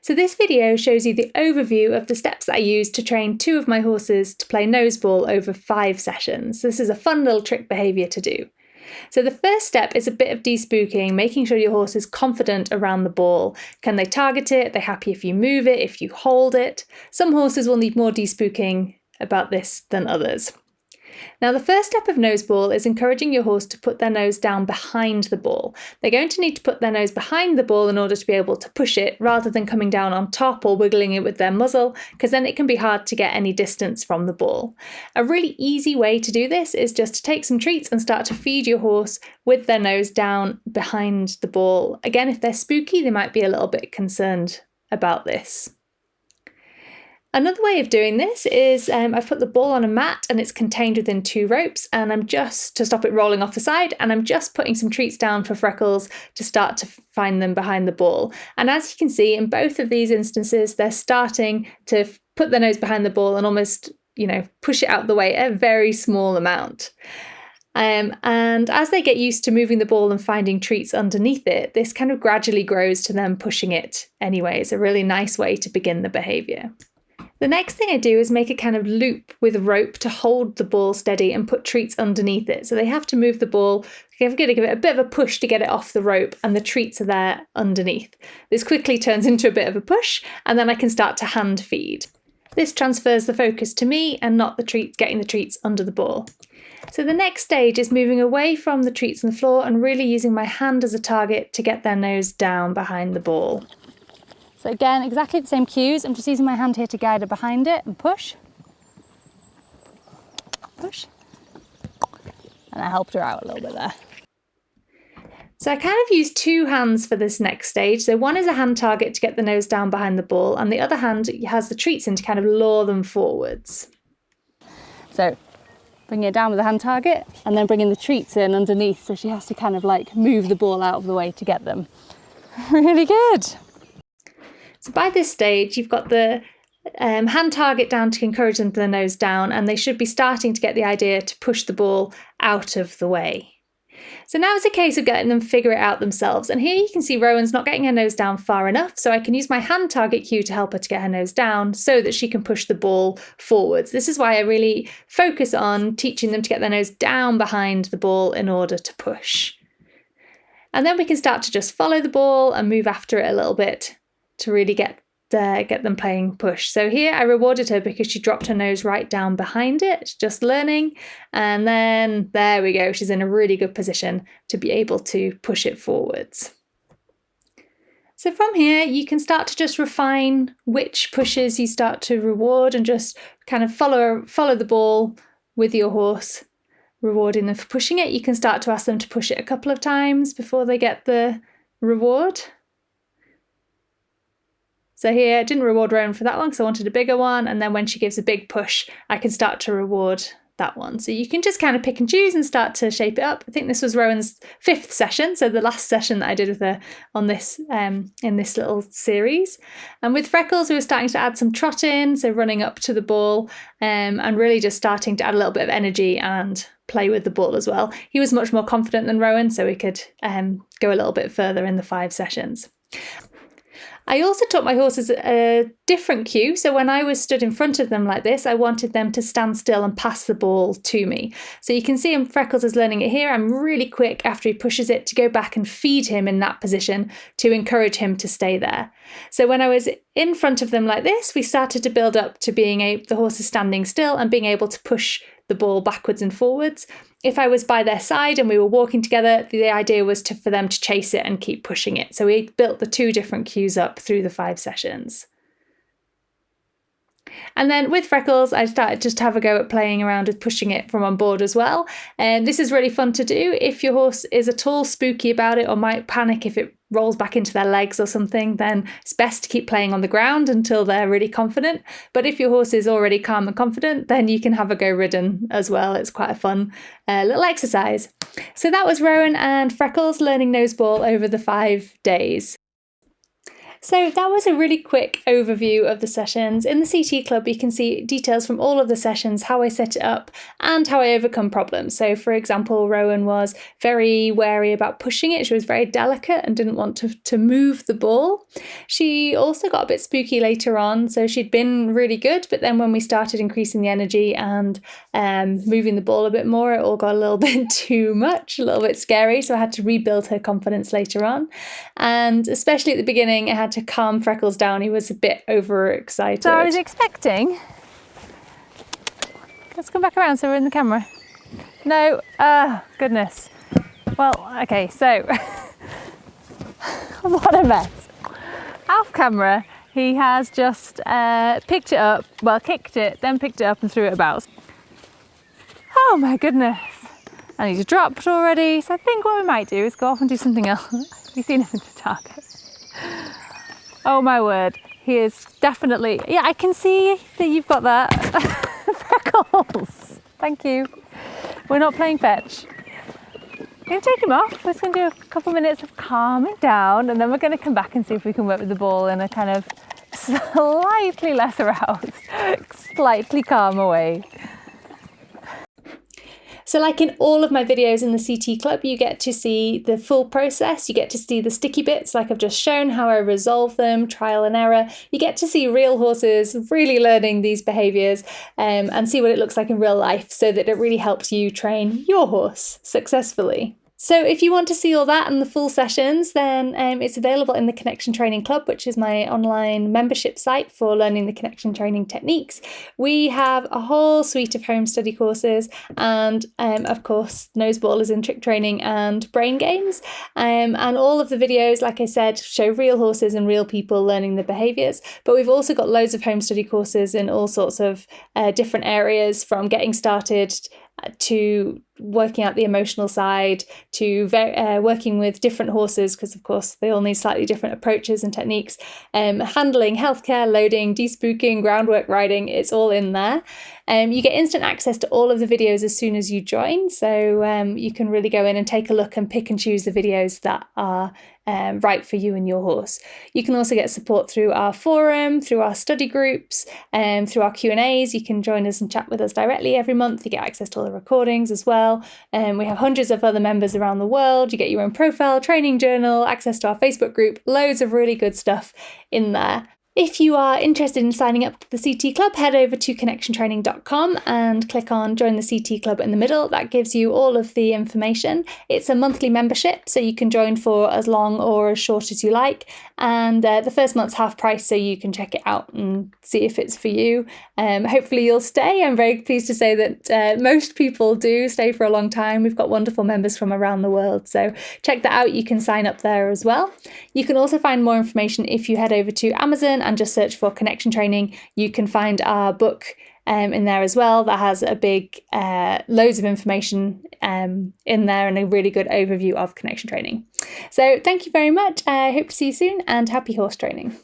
So this video shows you the overview of the steps that I used to train 2 of my horses to play noseball over 5 sessions. This is a fun little trick behaviour to do. So the first step is a bit of despooking, making sure your horse is confident around the ball. Can they target it? Are they happy if you move it, if you hold it? Some horses will need more despooking about this than others. Now, the first step of noseball is encouraging your horse to put their nose down behind the ball. They're going to need to put their nose behind the ball in order to be able to push it, rather than coming down on top or wiggling it with their muzzle, because then it can be hard to get any distance from the ball. A really easy way to do this is just to take some treats and start to feed your horse with their nose down behind the ball. Again, if they're spooky, they might be a little bit concerned about this. Another way of doing this is I've put the ball on a mat and it's contained within 2 ropes, and I'm just, to stop it rolling off the side, and I'm just putting some treats down for Freckles to start to find them behind the ball. And as you can see, in both of these instances, they're starting to put their nose behind the ball and almost, push it out the way a very small amount. And as they get used to moving the ball and finding treats underneath it, this kind of gradually grows to them pushing it anyway. It's a really nice way to begin the behaviour. The next thing I do is make a kind of loop with a rope to hold the ball steady and put treats underneath it. So they have to move the ball, they've got to give it a bit of a push to get it off the rope, and the treats are there underneath. This quickly turns into a bit of a push, and then I can start to hand feed. This transfers the focus to me and not getting the treats under the ball. So the next stage is moving away from the treats on the floor and really using my hand as a target to get their nose down behind the ball. So again, exactly the same cues. I'm just using my hand here to guide her behind it and push. Push. And I helped her out a little bit there. So I kind of use 2 hands for this next stage. So one is a hand target to get the nose down behind the ball, and the other hand has the treats in to kind of lure them forwards. So bringing it down with the hand target and then bringing the treats in underneath, so she has to kind of move the ball out of the way to get them. Really good. So by this stage, you've got the hand target down to encourage them to the nose down, and they should be starting to get the idea to push the ball out of the way. So now it's a case of getting them to figure it out themselves. And here you can see Rowan's not getting her nose down far enough, so I can use my hand target cue to help her to get her nose down so that she can push the ball forwards. This is why I really focus on teaching them to get their nose down behind the ball in order to push. And then we can start to just follow the ball and move after it a little bit to really get them playing push. So here I rewarded her because she dropped her nose right down behind it, just learning, and then there we go, she's in a really good position to be able to push it forwards. So from here you can start to just refine which pushes you start to reward, and just kind of follow the ball with your horse, rewarding them for pushing it. You can start to ask them to push it a couple of times before they get the reward. So here I didn't reward Rowan for that one because I wanted a bigger one, and then when she gives a big push I can start to reward that one. So you can just kind of pick and choose and start to shape it up. I think this was Rowan's 5th session, so the last session that I did with her on this in this little series. And with Freckles we were starting to add some trot in, so running up to the ball, and really just starting to add a little bit of energy and play with the ball as well. He was much more confident than Rowan, so we could go a little bit further in the 5 sessions. I also taught my horses a different cue. So when I was stood in front of them like this, I wanted them to stand still and pass the ball to me. So you can see Freckles is learning it here. I'm really quick after he pushes it to go back and feed him in that position to encourage him to stay there. So when I was in front of them like this, we started to build up to the horse is standing still and being able to push the ball backwards and forwards. If I was by their side and we were walking together, the idea was for them to chase it and keep pushing it. So we built the 2 different cues up through the 5 sessions. And then with Freckles, I started just to have a go at playing around with pushing it from on board as well. And this is really fun to do. If your horse is at all spooky about it or might panic if it rolls back into their legs or something, then it's best to keep playing on the ground until they're really confident. But if your horse is already calm and confident, then you can have a go ridden as well. It's quite a fun little exercise. So that was Rowan and Freckles learning noseball over the 5 days. So that was a really quick overview of the sessions. In the CT Club, you can see details from all of the sessions, how I set it up and how I overcome problems. So for example, Rowan was very wary about pushing it. She was very delicate and didn't want to move the ball. She also got a bit spooky later on. So she'd been really good, but then when we started increasing the energy and moving the ball a bit more, it all got a little bit too much, a little bit scary. So I had to rebuild her confidence later on. And especially at the beginning, I had to calm Freckles down. He was a bit overexcited. So I was expecting. Let's come back around so we're in the camera. No, goodness. Well, okay, so what a mess. Off camera, he has just picked it up, well, kicked it, then picked it up and threw it about. Oh my goodness. And he's dropped already. So I think what we might do is go off and do something else. Have you seen him in the target? Oh my word, he is definitely, yeah, I can see that you've got that. Freckles, thank you. We're not playing fetch. I'm going to take him off. We're just going to do a couple of minutes of calming down and then we're going to come back and see if we can work with the ball in a kind of slightly less aroused, slightly calmer way. So like in all of my videos in the CT Club, you get to see the full process. You get to see the sticky bits like I've just shown, how I resolve them, trial and error. You get to see real horses really learning these behaviours and see what it looks like in real life so that it really helps you train your horse successfully. So if you want to see all that and the full sessions, then it's available in the Connection Training Club, which is my online membership site for learning the connection training techniques. We have a whole suite of home study courses and of course Noseball is in trick training and brain games. And all of the videos, like I said, show real horses and real people learning the behaviours. But we've also got loads of home study courses in all sorts of different areas, from getting started to working out the emotional side, to working with different horses, because of course they all need slightly different approaches and techniques, handling healthcare, loading, despooking, groundwork riding, it's all in there. You get instant access to all of the videos as soon as you join, so you can really go in and take a look and pick and choose the videos that are right for you and your horse. You can also get support through our forum, through our study groups, through our Q&As. You can join us and chat with us directly every month. You get access to all the recordings as well. We have hundreds of other members around the world. You get your own profile, training journal, access to our Facebook group, loads of really good stuff in there. If you are interested in signing up to the CT Club, head over to connectiontraining.com and click on Join the CT Club in the middle. That gives you all of the information. It's a monthly membership, so you can join for as long or as short as you like. And the first month's half price, so you can check it out and see if it's for you. Hopefully you'll stay. I'm very pleased to say that most people do stay for a long time. We've got wonderful members from around the world, so check that out. You can sign up there as well. You can also find more information if you head over to Amazon and just search for Connection Training. You can find our book in there as well that has a big loads of information in there and a really good overview of connection training. So thank you very much. I hope to see you soon and happy horse training.